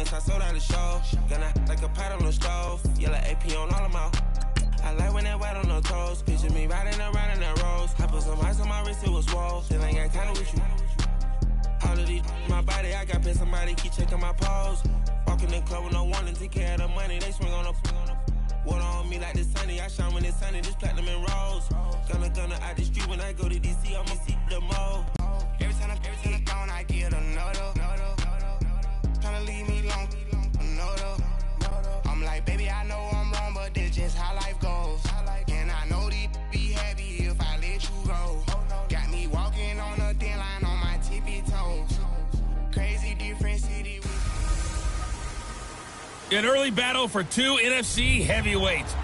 honest, I sold out the show. Gonna like a pot on the stove. Yellow AP on all of my. I like when that white on the toes. Picture me riding around in that rose. I put some ice on my wrist, it was swole. Then I got kinda with you. All of these, my body, I got paid somebody, keep checking my pose. Walking in the club with no warning, take care of the money, they swing on the. Water on me like the sunny, I shine when it's sunny, just platinum and rose. Gonna out the street when I go to DC, I'ma see the mo. Every time I'm gone, I get another. Tryna leave me long, another. I'm like, baby, I know I'm wrong, but this just how life goes. And I know these be happy if I let you go. Got me walking on a thin line on my tippy toes. Crazy different city. An early battle for two NFC heavyweights.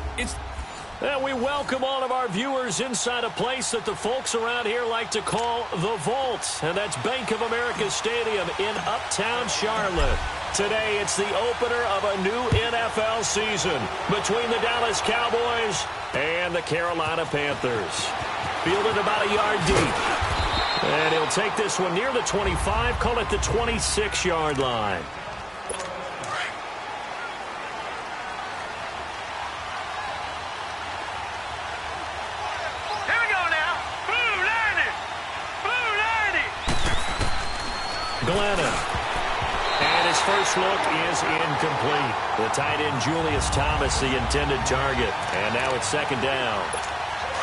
And we welcome all of our viewers inside a place that the folks around here like to call the Vault. And that's Bank of America Stadium in Uptown Charlotte. Today, it's the opener of a new NFL season between the Dallas Cowboys and the Carolina Panthers. Fielded about a yard deep. And he'll take this one near the 25, call it the 26-yard line. Glennon. And his first look is incomplete. The tight end Julius Thomas, the intended target. And now it's second down.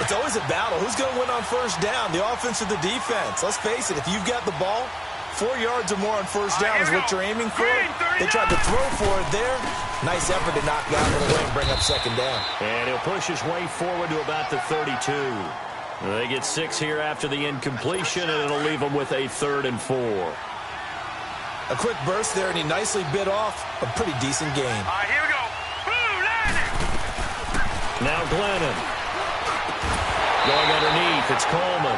It's always a battle. Who's going to win on first down, the offense or the defense? Let's face it, if you've got the ball, 4 yards or more on first down is what you're aiming for. They tried to throw for it there. Nice effort to knock that one away and bring up second down. And he'll push his way forward to about the 32. They get 6 here after the incompletion, and it'll leave them with a 3rd and 4. A quick burst there, and he nicely bit off a pretty decent gain. All right, here we go. Now Glennon. Going underneath, it's Coleman.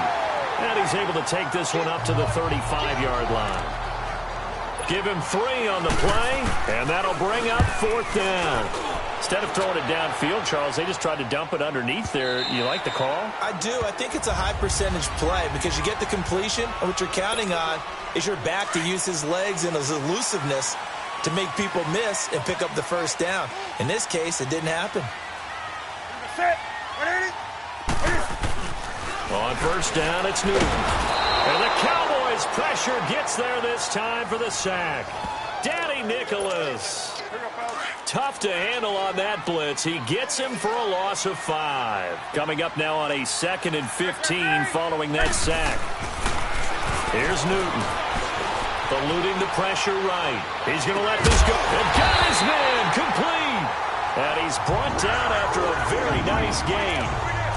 And he's able to take this one up to the 35-yard line. Give him 3 on the play, and that'll bring up 4th down. Instead of throwing it downfield, Charles, they just tried to dump it underneath there. You like the call? I do. I think it's a high-percentage play because you get the completion, and what you're counting on is your back to use his legs and his elusiveness to make people miss and pick up the first down. In this case, it didn't happen. On first down, it's Newton. And the Cowboys' pressure gets there this time for the sack. Danny Nicholas. Tough to handle on that blitz. He gets him for a loss of 5. Coming up now on a 2nd and 15 following that sack. Here's Newton. Eluding the pressure right. He's going to let this go. And got his man complete. And he's brought down after a very nice gain.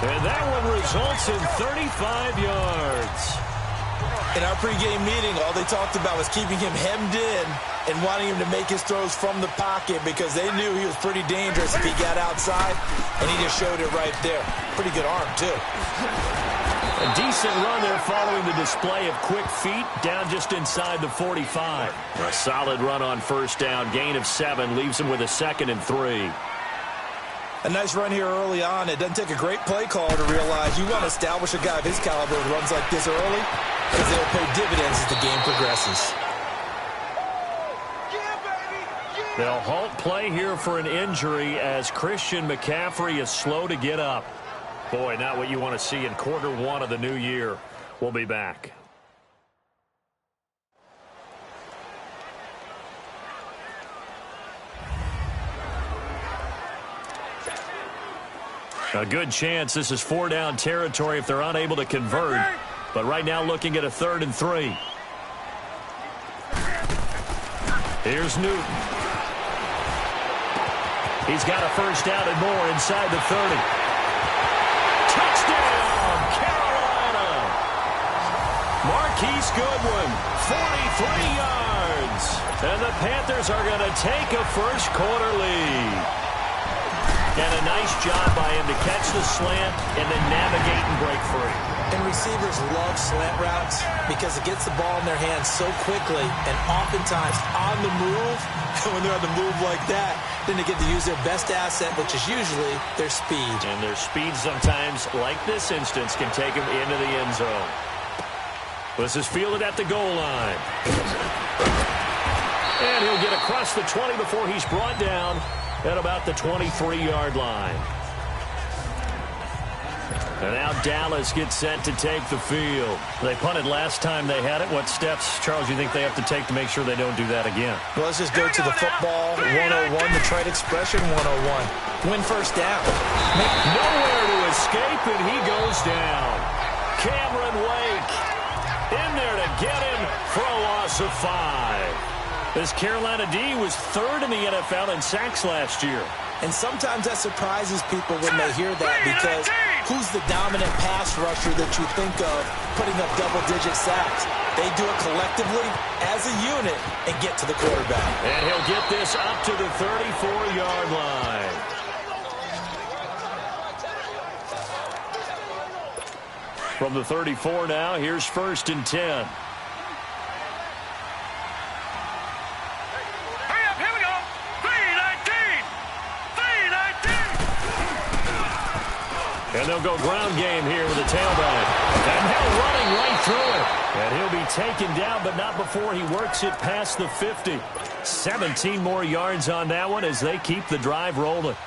And that one results in 35 yards. In our pregame meeting, all they talked about was keeping him hemmed in and wanting him to make his throws from the pocket because they knew he was pretty dangerous if he got outside, and he just showed it right there. Pretty good arm, too. A decent run there following the display of quick feet down just inside the 45. A solid run on first down. Gain of 7 leaves him with a 2nd and 3. A nice run here early on. It doesn't take a great play caller to realize you want to establish a guy of his caliber who runs like this early because they'll pay dividends as the game progresses. They'll halt play here for an injury as Christian McCaffrey is slow to get up. Boy, not what you want to see in quarter 1 of the new year. We'll be back. A good chance this is 4-down territory if they're unable to convert. But right now looking at a 3rd and 3. Here's Newton. He's got a first down and more inside the 30. Touchdown, Carolina! Marquise Goodwin, 43 yards. And the Panthers are going to take a first quarter lead. And a nice job by him to catch the slant and then navigate and break free. And receivers love slant routes because it gets the ball in their hands so quickly and oftentimes on the move. And when they're on the move like that, then they get to use their best asset, which is usually their speed. And their speed sometimes, like this instance, can take them into the end zone. This is fielded at the goal line. And he'll get across the 20 before he's brought down at about the 23-yard line. And now Dallas gets set to take the field. They punted last time they had it. What steps, Charles, you think they have to take to make sure they don't do that again? Well, let's just go to the football 101, the trade expression 101. Win first down. Nowhere to escape, and he goes down. Cameron Wake in there to get him for a loss of 5. This Carolina D was 3rd in the NFL in sacks last year. And sometimes that surprises people when they hear that, because who's the dominant pass rusher that you think of putting up double-digit sacks? They do it collectively as a unit and get to the quarterback. And he'll get this up to the 34-yard line. From the 34 now, here's 1st and 10. And they'll go ground game here with a tailback. And now running right through it. And he'll be taken down, but not before he works it past the 50. 17 more yards on that one as they keep the drive rolling.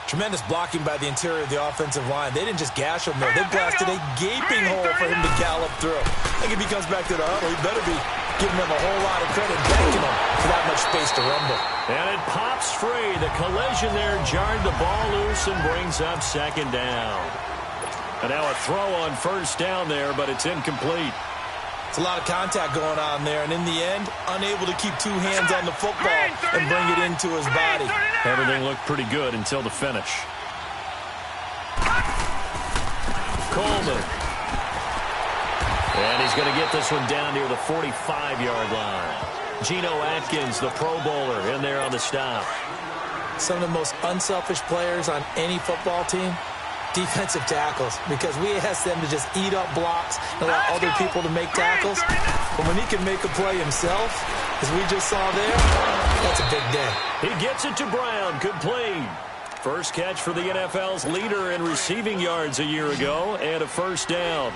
Tremendous blocking by the interior of the offensive line. They didn't just gash him there. They blasted a gaping hole for him to gallop through. I think if he comes back to the huddle, he better be giving him a whole lot of credit, thanking him for that much space to rumble. And it pops free. The collision there jarred the ball loose and brings up 2nd down. And now a throw on 1st down there, but it's incomplete. It's a lot of contact going on there, and in the end, unable to keep 2 hands on the football and bring it into his body. Everything looked pretty good until the finish. Coleman. And he's going to get this one down near the 45-yard line. Geno Atkins, the Pro Bowler, in there on the stop. Some of the most unselfish players on any football team, defensive tackles, because we ask them to just eat up blocks and allow other people to make tackles. But when he can make a play himself, as we just saw there, that's a big day. He gets it to Brown, complete. First catch for the NFL's leader in receiving yards a year ago, and a 1st down.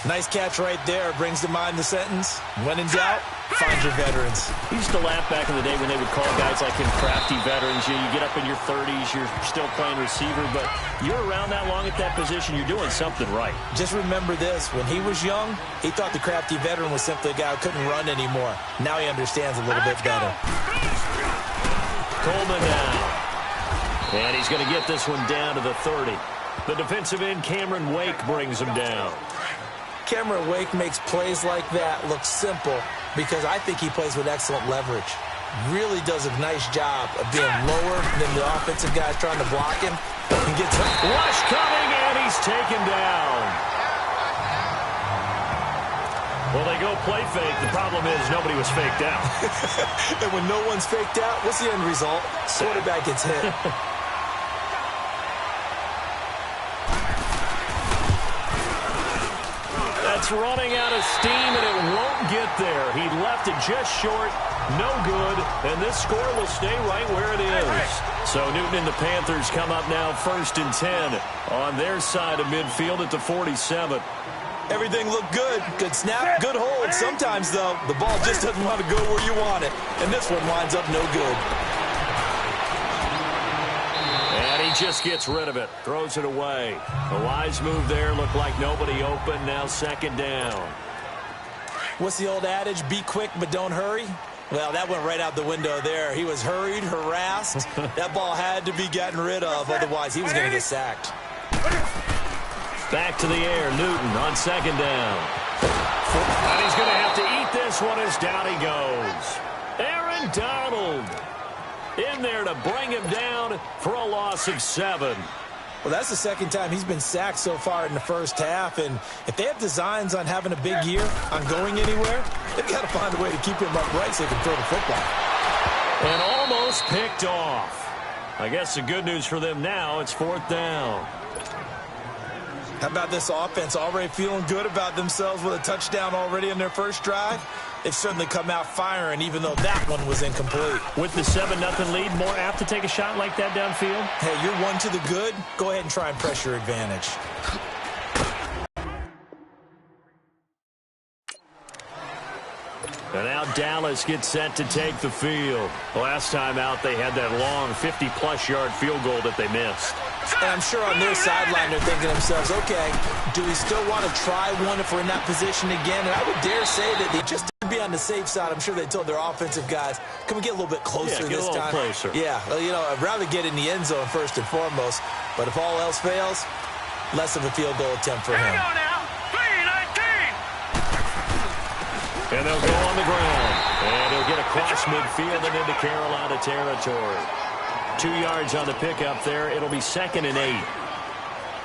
Nice catch right there. Brings to mind the sentence, when in doubt, find your veterans. He used to laugh back in the day when they would call guys like him crafty veterans. You get up in your 30s, you're still playing receiver, but you're around that long at that position, you're doing something right. Just remember this, when he was young, he thought the crafty veteran was simply a guy who couldn't run anymore. Now he understands a little bit better. Coleman now. And he's going to get this one down to the 30. The defensive end, Cameron Wake, brings him down. Cameron Wake makes plays like that look simple because I think he plays with excellent leverage. Really does a nice job of being lower than the offensive guys trying to block him. He gets rush coming, and he's taken down. Well, they go play fake. The problem is nobody was faked out. And when no one's faked out, what's the end result? Quarterback gets hit. That's running out of steam, and it won't get there. He left it just short, no good, and this score will stay right where it is. So Newton and the Panthers come up now 1st and 10 on their side of midfield at the 47. Everything looked good. Good snap, good hold. Sometimes, though, the ball just doesn't want to go where you want it, and this one winds up no good. And he just gets rid of it, throws it away. A wise move there, looked like nobody open, now 2nd down. What's the old adage, be quick but don't hurry? Well, that went right out the window there. He was hurried, harassed. That ball had to be gotten rid of, otherwise he was going to get sacked. Back to the air, Newton on 2nd down. And he's going to have to eat this one as down he goes. Aaron Donald in there to bring him down for a loss of 7. Well, that's the 2nd time he's been sacked so far in the first half, and if they have designs on having a big year, on going anywhere, they've got to find a way to keep him upright so he can throw the football. And almost picked off. I guess the good news for them now, it's 4th down. How about this offense already feeling good about themselves with a touchdown already in their first drive? They've certainly come out firing, even though that one was incomplete. With the 7-0 lead, more apt to take a shot like that downfield? Hey, you're one to the good. Go ahead and try and press your advantage. And now Dallas gets set to take the field. Last time out, they had that long 50-plus yard field goal that they missed. And I'm sure on their sideline they're thinking to themselves, okay, do we still want to try one if we're in that position again? And I would dare say that they just to be on the safe side, I'm sure they told their offensive guys, can we get a little bit closer this time? Closer. Yeah, well, you know, I'd rather get in the end zone first and foremost. But if all else fails, less of a field goal attempt for him. Hang on now. 3-19. And they'll go on the ground. And he'll get across midfield and into Carolina territory. 2 yards on the pickup there. It'll be 2nd and 8.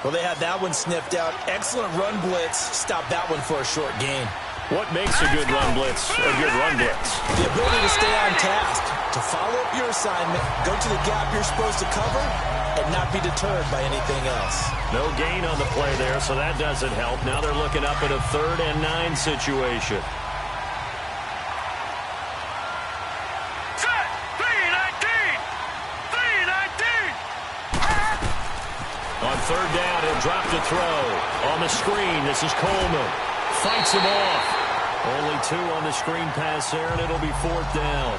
Well, they had that one sniffed out. Excellent run blitz. Stop that one for a short gain. What makes a good run blitz a good run blitz? The ability to stay on task, to follow up your assignment, go to the gap you're supposed to cover, and not be deterred by anything else. No gain on the play there, so that doesn't help. Now they're looking up at a 3rd and 9 situation. On 3rd down, he'll drop to throw. On the screen, this is Coleman. Fights him off. Only 2 on the screen pass there, and it'll be 4th down.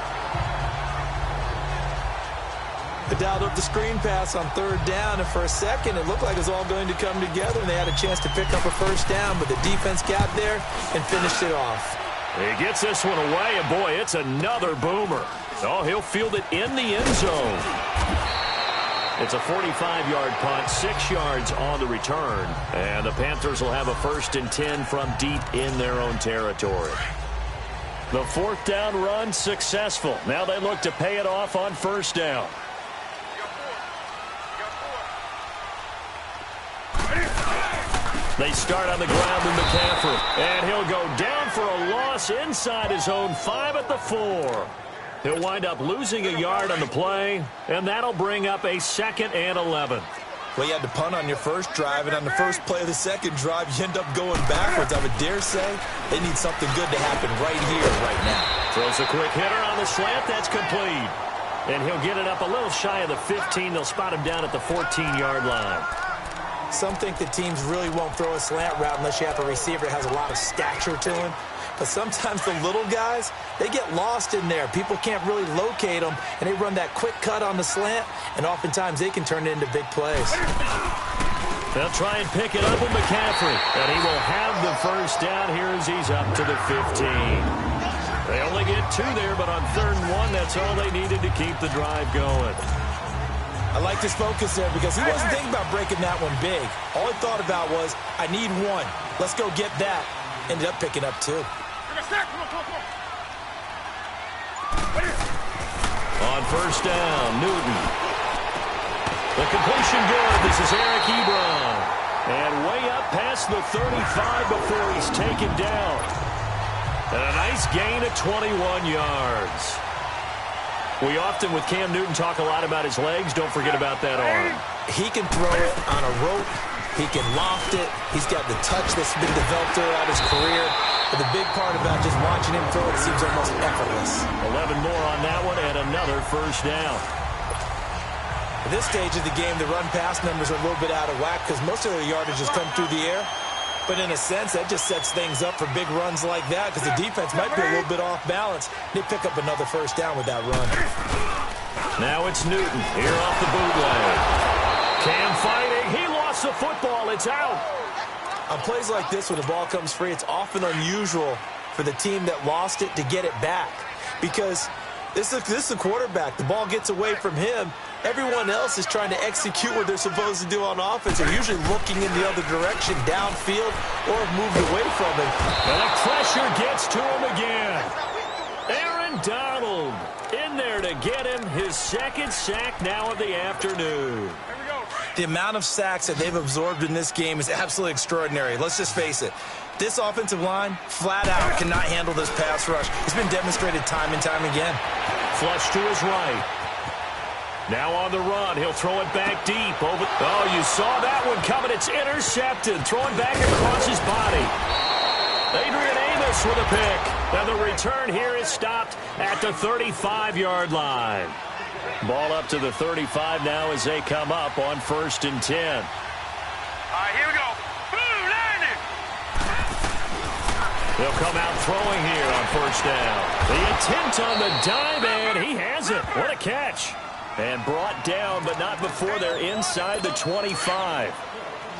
They dialed up the screen pass on 3rd down, and for a second, it looked like it was all going to come together, and they had a chance to pick up a 1st down, but the defense got there and finished it off. He gets this one away, and boy, it's another boomer. Oh, he'll field it in the end zone. It's a 45-yard punt, 6 yards on the return. And the Panthers will have a 1st and 10 from deep in their own territory. The 4th down run successful. Now they look to pay it off on 1st down. They start on the ground with McCaffrey. And he'll go down for a loss inside his own 5 at the 4. He'll wind up losing a yard on the play, and that'll bring up a 2nd and 11. Well, you had to punt on your first drive, and on the first play of the second drive, you end up going backwards. I would dare say they need something good to happen right here, right now. Throws a quick hitter on the slant. That's complete. And he'll get it up a little shy of the 15. They'll spot him down at the 14-yard line. Some think that teams really won't throw a slant route unless you have a receiver that has a lot of stature to him. But sometimes the little guys, they get lost in there. People can't really locate them, and they run that quick cut on the slant, and oftentimes they can turn it into big plays. They'll try and pick it up with McCaffrey, and he will have the 1st down here as he's up to the 15. They only get 2 there, but on 3rd and 1, that's all they needed to keep the drive going. I like his focus there because he wasn't thinking about breaking that one big. All he thought about was, I need 1. Let's go get that. Ended up picking up 2. On 1st down, Newton. The completion good. This is Eric Ebron. And way up past the 35 before he's taken down. And a nice gain of 21 yards. We often, with Cam Newton, talk a lot about his legs. Don't forget about that arm. He can throw it on a rope. He can loft it. He's got the touch that's been developed throughout his career. But the big part about just watching him throw it seems almost effortless. 11 more on that one and another 1st down. At this stage of the game, the run-pass numbers are a little bit out of whack because most of their yardage has come through the air. But in a sense, that just sets things up for big runs like that because the defense might be a little bit off balance. They pick up another 1st down with that run. Now it's Newton here off the bootleg. Cam fighting. He lost the football. It's out. On plays like this, when the ball comes free, it's often unusual for the team that lost it to get it back because this is the quarterback. The ball gets away from him. Everyone else is trying to execute what they're supposed to do on offense. They're usually looking in the other direction, downfield, or have moved away from him. And the pressure gets to him again. Aaron Donald in there to get him his 2nd sack now of the afternoon. The amount of sacks that they've absorbed in this game is absolutely extraordinary. Let's just face it. This offensive line, flat out, cannot handle this pass rush. It's been demonstrated time and time again. Flush to his right. Now on the run, he'll throw it back deep. Oh, you saw that one coming. It's intercepted. Throwing back across his body. Adrian Amos with a pick. And the return here is stopped at the 35-yard line. Ball up to the 35 now as they come up on 1st and 10. All right, here we go. Boom, landing. He'll come out throwing here on first down. The attempt on the dive, and he has it. What a catch. And brought down, but not before they're inside the 25.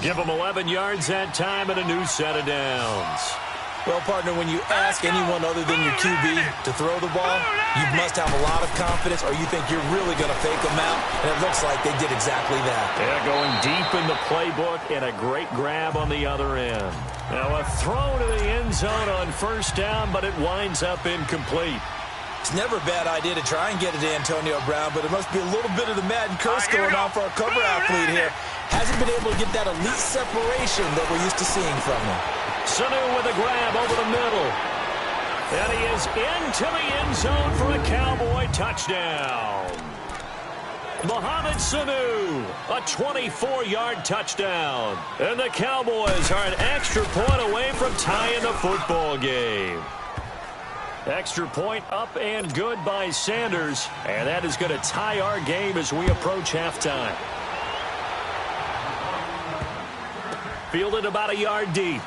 Give them 11 yards that time and a new set of downs. Well, partner, when you ask anyone other than your QB to throw the ball, you must have a lot of confidence or you think you're really going to fake them out, and it looks like they did exactly that. Yeah, going deep in the playbook and a great grab on the other end. Now a throw to the end zone on first down, but it winds up incomplete. It's never a bad idea to try and get it to Antonio Brown, but it must be a little bit of the Madden curse going on for our cover athlete here. Hasn't been able to get that elite separation that we're used to seeing from him. Sanu with a grab over the middle. And he is into the end zone for a Cowboy touchdown. Mohamed Sanu, a 24-yard touchdown. And the Cowboys are an extra point away from tying the football game. Extra point up and good by Sanders. And that is going to tie our game as we approach halftime. Fielded about a yard deep.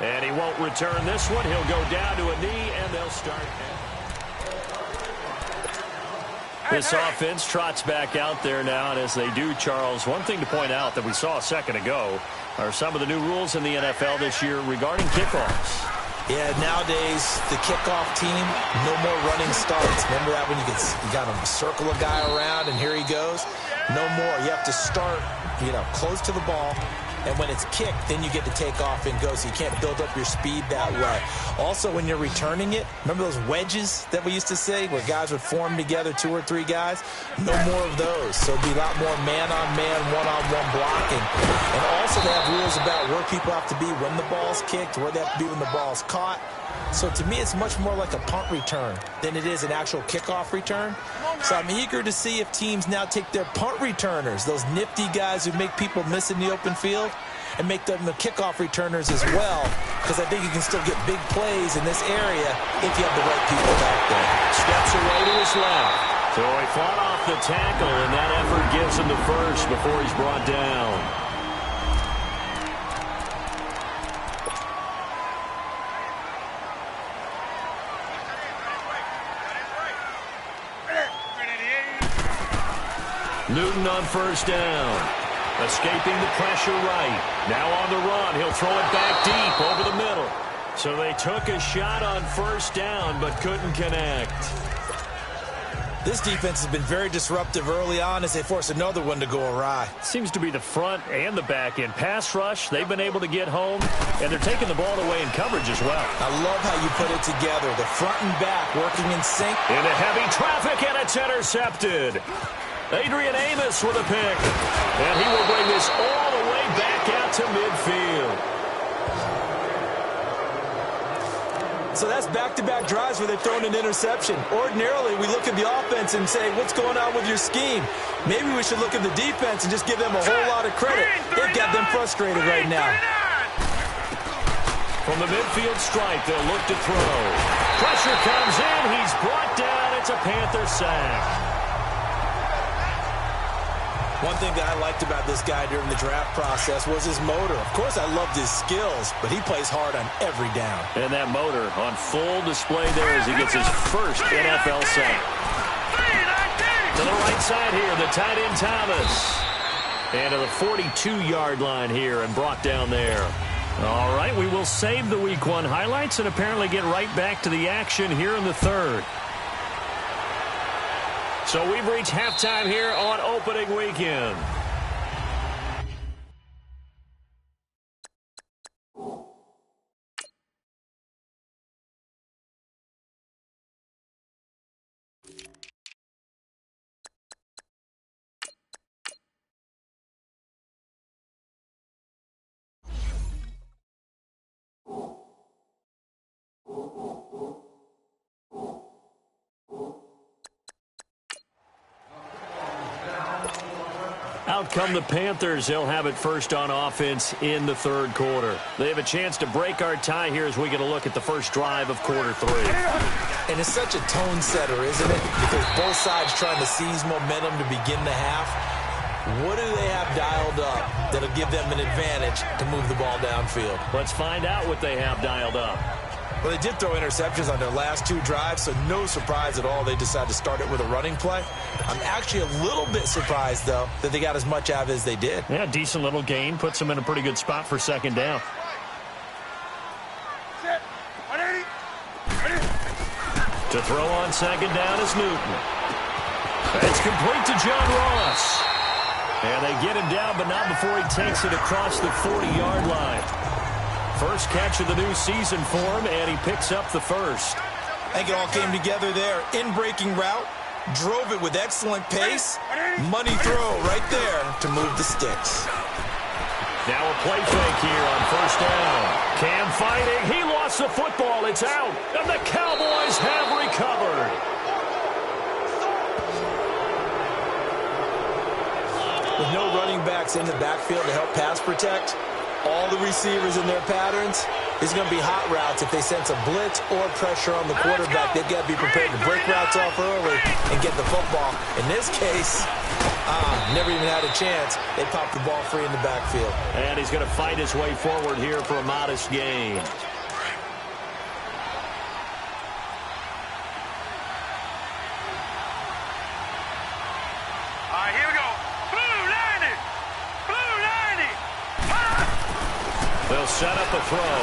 And he won't return this one. He'll go down to a knee, and they'll start. This offense trots back out there now, and as they do, Charles, one thing to point out that we saw a second ago are some of the new rules in the NFL this year regarding kickoffs. Yeah, nowadays, the kickoff team, no more running starts. Remember that when you got to circle a guy around, and here he goes? No more. You have to start, close to the ball. And when it's kicked, then you get to take off and go, so you can't build up your speed that way. Also, when you're returning it, remember those wedges that we used to say where guys would form together, 2 or 3 guys? No more of those. So it'd be a lot more man-on-man, one-on-one blocking. And also they have rules about where people have to be when the ball's kicked, where they have to be when the ball's caught. So to me, it's much more like a punt return than it is an actual kickoff return. So I'm eager to see if teams now take their punt returners, those nifty guys who make people miss in the open field, and make them the kickoff returners as well, because I think you can still get big plays in this area if you have the right people back there. Steps away to his left. So he fought off the tackle, and that effort gives him the first before he's brought down. Newton on first down. Escaping the pressure right. Now on the run. He'll throw it back deep over the middle. So they took a shot on first down but couldn't connect. This defense has been very disruptive early on as they force another one to go awry. Seems to be the front and the back end. Pass rush, they've been able to get home, and they're taking the ball away in coverage as well. I love how you put it together. The front and back working in sync. Into heavy traffic, and it's intercepted. Adrian Amos with a pick. And he will bring this all the way back out to midfield. So that's back-to-back drives where they've thrown an interception. Ordinarily, we look at the offense and say, what's going on with your scheme? Maybe we should look at the defense and just give them a whole lot of credit. They've got them frustrated right now. From the midfield stripe, they'll look to throw. Pressure comes in. He's brought down. It's a Panther sack. One thing that I liked about this guy during the draft process was his motor. Of course, I loved his skills, but he plays hard on every down. And that motor on full display there as he gets his first NFL sack. To the right side here, the tight end Thomas. And to the 42-yard line here and brought down there. All right, we will save the Week 1 highlights and apparently get right back to the action here in the third. So we've reached halftime here on opening weekend. Out come the Panthers. They'll have it first on offense in the third quarter. They have a chance to break our tie here as we get a look at the first drive of quarter 3. And it's such a tone setter, isn't it? Because both sides trying to seize momentum to begin the half. What do they have dialed up that'll give them an advantage to move the ball downfield? Let's find out what they have dialed up. Well, they did throw interceptions on their last 2 drives, so no surprise at all they decided to start it with a running play. I'm actually a little bit surprised, though, that they got as much out of it as they did. Yeah, decent little gain. Puts them in a pretty good spot for second down. To throw on second down is Newton. It's complete to John Ross. And they get him down, but not before he takes it across the 40-yard line. First catch of the new season for him, and he picks up the first. I think it all came together there. In-breaking route, drove it with excellent pace. Money throw right there to move the sticks. Now a play fake here on first down. Cam fighting. He lost the football. It's out. And the Cowboys have recovered. With no running backs in the backfield to help pass protect, all the receivers in their patterns, it's going to be hot routes if they sense a blitz or pressure on the quarterback. They've got to be prepared to break routes off early and get the football. In this case, never even had a chance. They popped the ball free in the backfield. And he's going to fight his way forward here for a modest gain. All right, here we go. Blue 90. Blue 90. They'll set up a throw.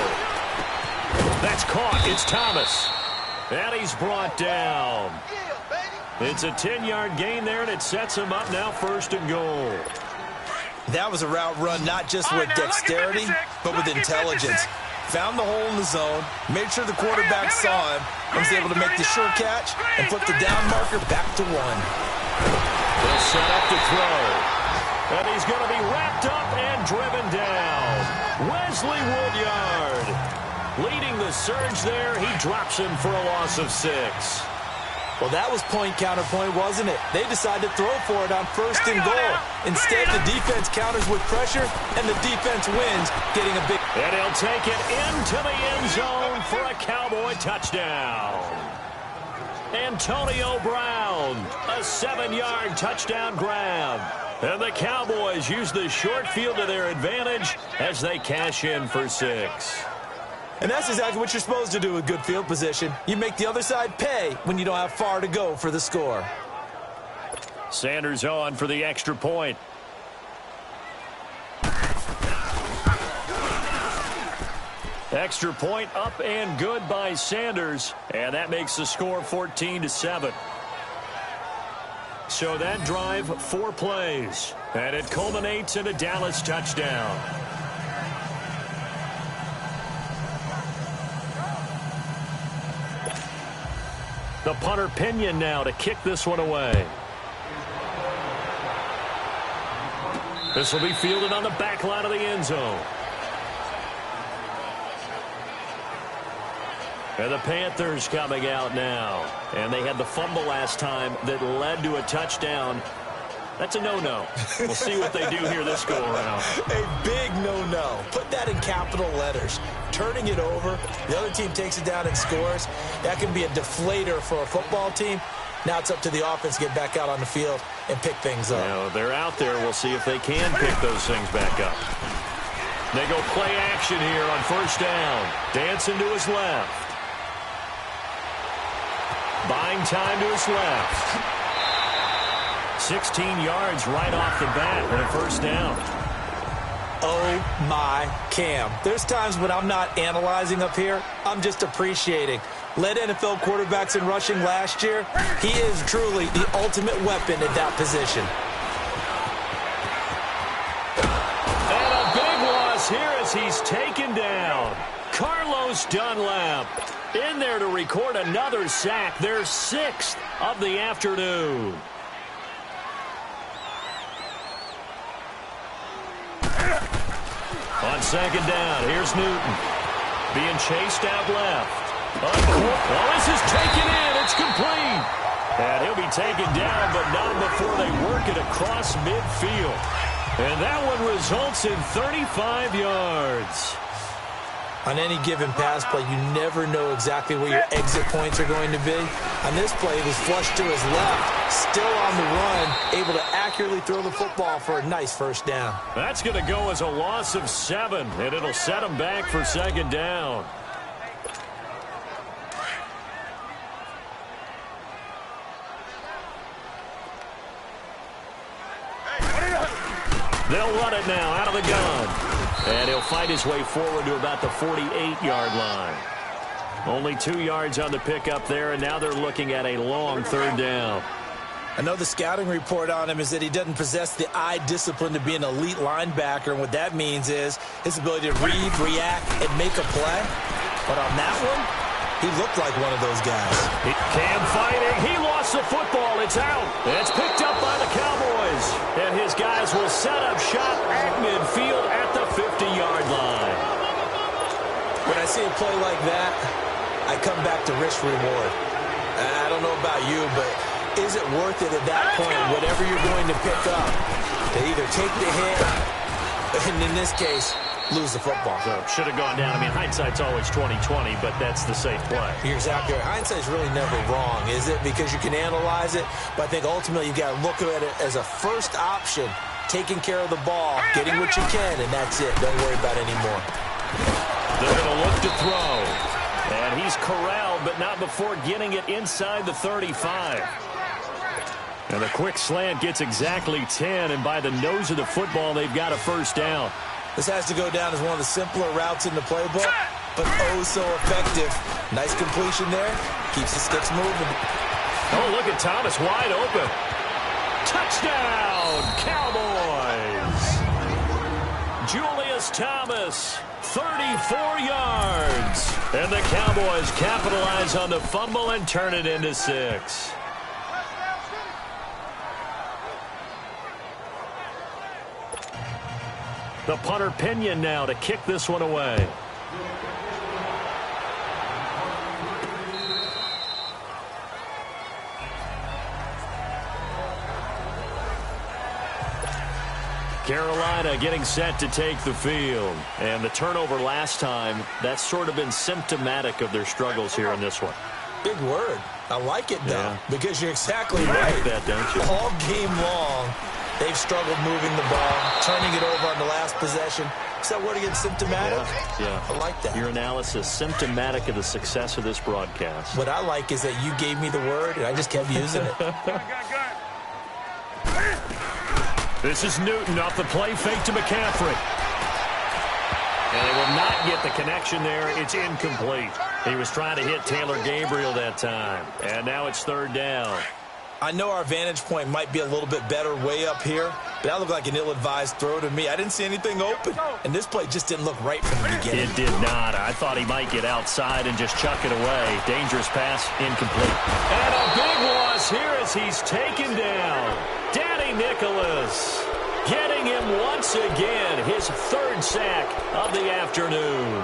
That's caught. It's Thomas. And he's brought down. It's a 10-yard gain there, and it sets him up now first and goal. That was a route run not just with dexterity, but with intelligence. Found the hole in the zone, made sure the quarterback saw him, and was able to make the sure catch and flip the down marker back to 1. They'll set up to throw. And he's going to be wrapped up and driven down. Wesley Woodyard leading the surge there. He drops him for a loss of 6. Well, that was point-counterpoint, wasn't it? They decided to throw for it on first and goal. Instead, the defense counters with pressure, and the defense wins, getting a big... And he'll take it into the end zone for a Cowboy touchdown. Antonio Brown, a 7-yard touchdown grab. And the Cowboys use the short field to their advantage as they cash in for 6. And that's exactly what you're supposed to do with good field position. You make the other side pay when you don't have far to go for the score. Sanders on for the extra point. Extra point up and good by Sanders. And that makes the score 14-7. So that drive, 4 plays. And it culminates in a Dallas touchdown. The punter Pinion now to kick this one away. This will be fielded on the back line of the end zone. And the Panthers coming out now. And they had the fumble last time that led to a touchdown. That's a no-no. We'll see what they do here this go-around. A big no-no. Put that in capital letters. Turning it over, the other team takes it down and scores. That can be a deflator for a football team. Now it's up to the offense to get back out on the field and pick things up. Now, they're out there. We'll see if they can pick those things back up. They go play action here on first down. Dancing to his left. Buying time to his left. 16 yards right off the bat and a first down. Oh, my Cam. There's times when I'm not analyzing up here. I'm just appreciating. Led NFL quarterbacks in rushing last year. He is truly the ultimate weapon at that position. And a big loss here as he's taken down. Carlos Dunlap in there to record another sack. Their 6th of the afternoon. On second down, here's Newton. Being chased out left. Oh, this is taken in. It's complete. And he'll be taken down, but not before they work it across midfield. And that one results in 35 yards. On any given pass play, you never know exactly where your exit points are going to be. On this play, it was flushed to his left, still on the run, able to accurately throw the football for a nice first down. That's going to go as a loss of 7, and it'll set him back for second down. They'll run it now out of the gun. And he'll fight his way forward to about the 48-yard line. Only 2 yards on the pickup there, and now they're looking at a long third down. I know the scouting report on him is that he doesn't possess the eye discipline to be an elite linebacker, and what that means is his ability to read, react, and make a play. But on that one, he looked like one of those guys. Cam fighting. He lost the football. It's out. It's picked up by the Cowboys. And his guys will set up shop at midfield at the 50-yard line. When I see a play like that, I come back to risk reward. I don't know about you, but is it worth it at that point, whatever you're going to pick up, to either take the hit, and in this case, lose the football? So should have gone down. I mean, hindsight's always 20/20, but that's the safe play. You're exactly right. Hindsight's really never wrong, is it? Because you can analyze it, but I think ultimately you got to look at it as a first option, taking care of the ball, getting what you can, and that's it. Don't worry about it anymore. They're going to look to throw. And he's corralled, but not before getting it inside the 35. And the quick slant gets exactly 10, and by the nose of the football, they've got a first down. This has to go down as one of the simpler routes in the playbook, but oh so effective. Nice completion there. Keeps the sticks moving. Oh, look at Thomas wide open. Touchdown, Cowboys. Julius Thomas, 34 yards. And the Cowboys capitalize on the fumble and turn it into 6. The punter Pinion now to kick this one away. Carolina getting set to take the field. And the turnover last time, that's sort of been symptomatic of their struggles here in this one. Big word. I like it, though, because you're exactly right. You like that, don't you? All game long, they've struggled moving the ball, turning it over on the last possession. Is that word again, symptomatic? Yeah. I like that. Your analysis, symptomatic of the success of this broadcast. What I like is that you gave me the word, and I just kept using it. This is Newton off the play fake to McCaffrey. And they will not get the connection there. It's incomplete. He was trying to hit Taylor Gabriel that time. And now it's third down. I know our vantage point might be a little bit better way up here, but that looked like an ill-advised throw to me. I didn't see anything open, and this play just didn't look right from the beginning. It did not. I thought he might get outside and just chuck it away. Dangerous pass, incomplete. And a big loss here as he's taken down. Danny Nicholas getting him once again, his third sack of the afternoon.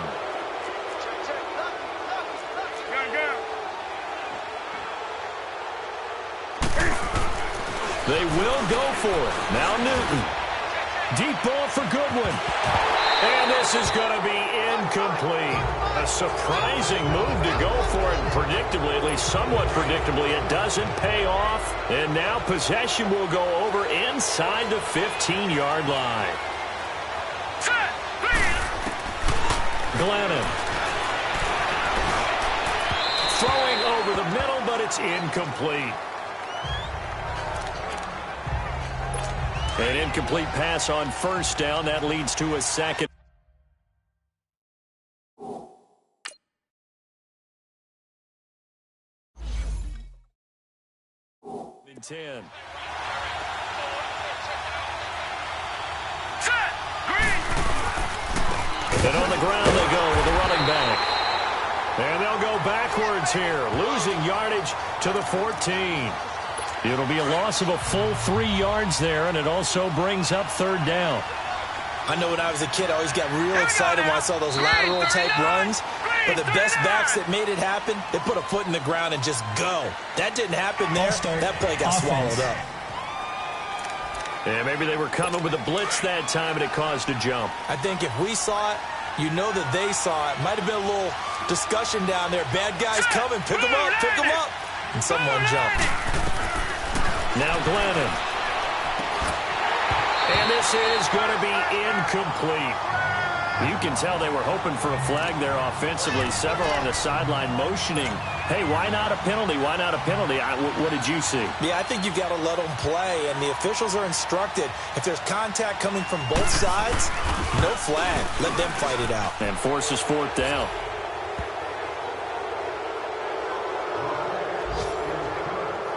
They will go for it. Now Newton. Deep ball for Goodwin. And this is going to be incomplete. A surprising move to go for it. And predictably, at least somewhat predictably, it doesn't pay off. And now possession will go over inside the 15-yard line. Glennon. Throwing over the middle, but it's incomplete. An incomplete pass on first down. That leads to a second. In 10. And on the ground they go with the running back. And they'll go backwards here, losing yardage to the 14. It'll be a loss of a full 3 yards there, and it also brings up third down. I know when I was a kid, I always got real excited when I saw those lateral-type runs. But the best backs that made it happen, they put a foot in the ground and just go. That didn't happen there. That play got swallowed up. Yeah, maybe they were coming with a blitz that time, and it caused a jump. I think if we saw it, You know that they saw it. Might have been a little discussion down there. Bad guys coming. Pick them up. Pick them up. And someone jumped. Now Glennon. And this is going to be incomplete. You can tell they were hoping for a flag there offensively. Several on the sideline motioning. Hey, why not a penalty? Why not a penalty? What did you see? Yeah, I think you've got to let them play, and the officials are instructed. If there's contact coming from both sides, no flag. Let them fight it out. And forces fourth down.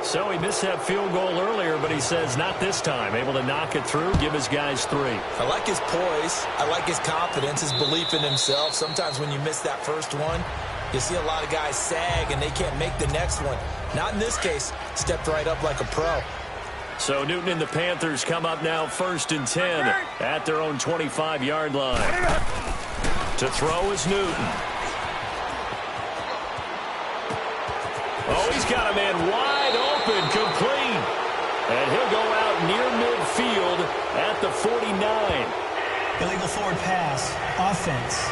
So he missed that field goal earlier, but he says not this time. Able to knock it through, give his guys 3. I like his poise. I like his confidence, his belief in himself. Sometimes when you miss that first one, you see a lot of guys sag and they can't make the next one. Not in this case. Stepped right up like a pro. So Newton and the Panthers come up now 1st and 10 at their own 25-yard line. To throw is Newton. Oh, he's got a man wide open, complete. And he'll go out near midfield at the 49. Illegal forward pass, offense.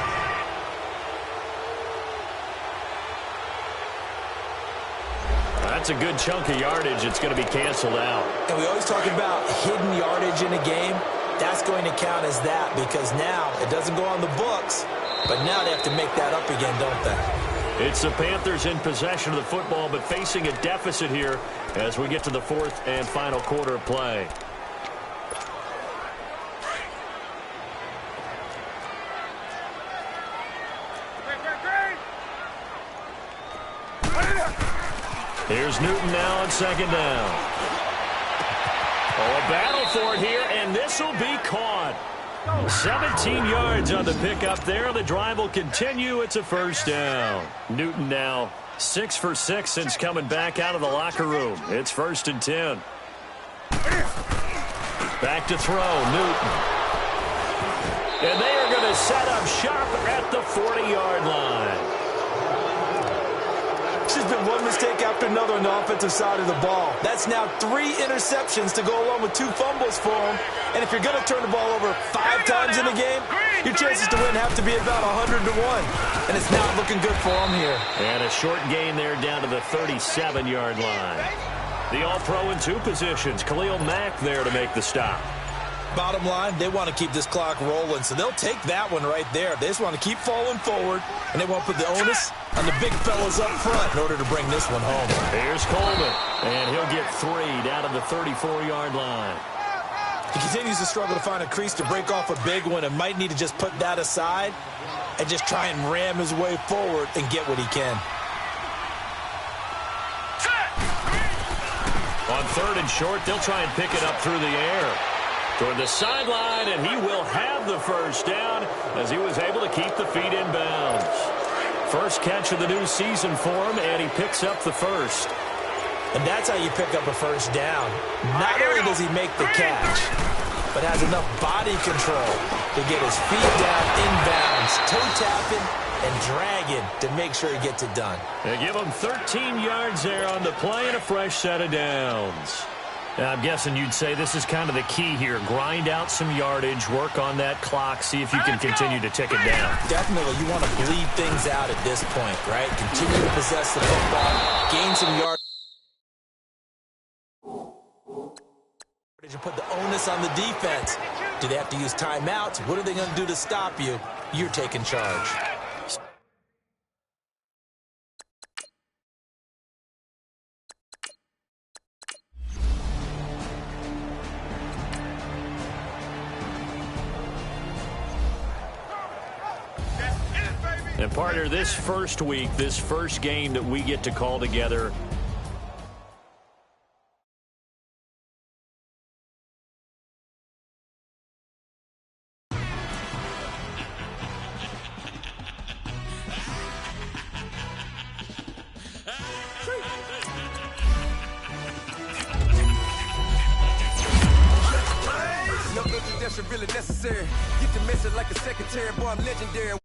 That's a good chunk of yardage. It's going to be canceled out. And we always talk about hidden yardage in a game. That's going to count as that because now it doesn't go on the books, but now they have to make that up again, don't they? It's the Panthers in possession of the football, but facing a deficit here as we get to the 4th and final quarter of play. Here's Newton now on 2nd down. Oh, a battle for it here, and this will be caught. 17 yards on the pickup there. The drive will continue. It's a 1st down. Newton now 6 for 6 since coming back out of the locker room. It's 1st and 10. Back to throw, Newton. And they are going to set up shop at the 40-yard line. There's been one mistake after another on the offensive side of the ball. That's now 3 interceptions to go along with 2 fumbles for him. And if you're going to turn the ball over 5 times in a game, your chances to win have to be about 100 to 1. And it's not looking good for him here. And a short gain there down to the 37-yard line. The all-pro in 2 positions. Khalil Mack there to make the stop. Bottom line, they want to keep this clock rolling, so they'll take that one right there. They just want to keep falling forward, and they want to put the onus on the big fellas up front in order to bring this one home. Here's Coleman, and he'll get 3 down to the 34-yard line. He continues to struggle to find a crease to break off a big one and might need to just put that aside and just try and ram his way forward and get what he can. On 3rd and short, they'll try and pick it up through the air. Toward the sideline, and he will have the 1st down as he was able to keep the feet in bounds. First catch of the new season for him, and he picks up the 1st. And that's how you pick up a 1st down. Not only does he make the catch, but has enough body control to get his feet down inbounds, toe tapping and dragging to make sure he gets it done. They give him 13 yards there on the play and a fresh set of downs. Now, I'm guessing you'd say this is kind of the key here. Grind out some yardage, work on that clock, see if you can continue to tick it down. Definitely. You want to bleed things out at this point, right? Continue to possess the football, gain some yardage, and put the onus on the defense. Do they have to use timeouts? What are they going to do to stop you? You're taking charge. And partner, this first week, this first game that we get to call together, no introduction really necessary. Get the message like a secretary, boy, I'm legendary.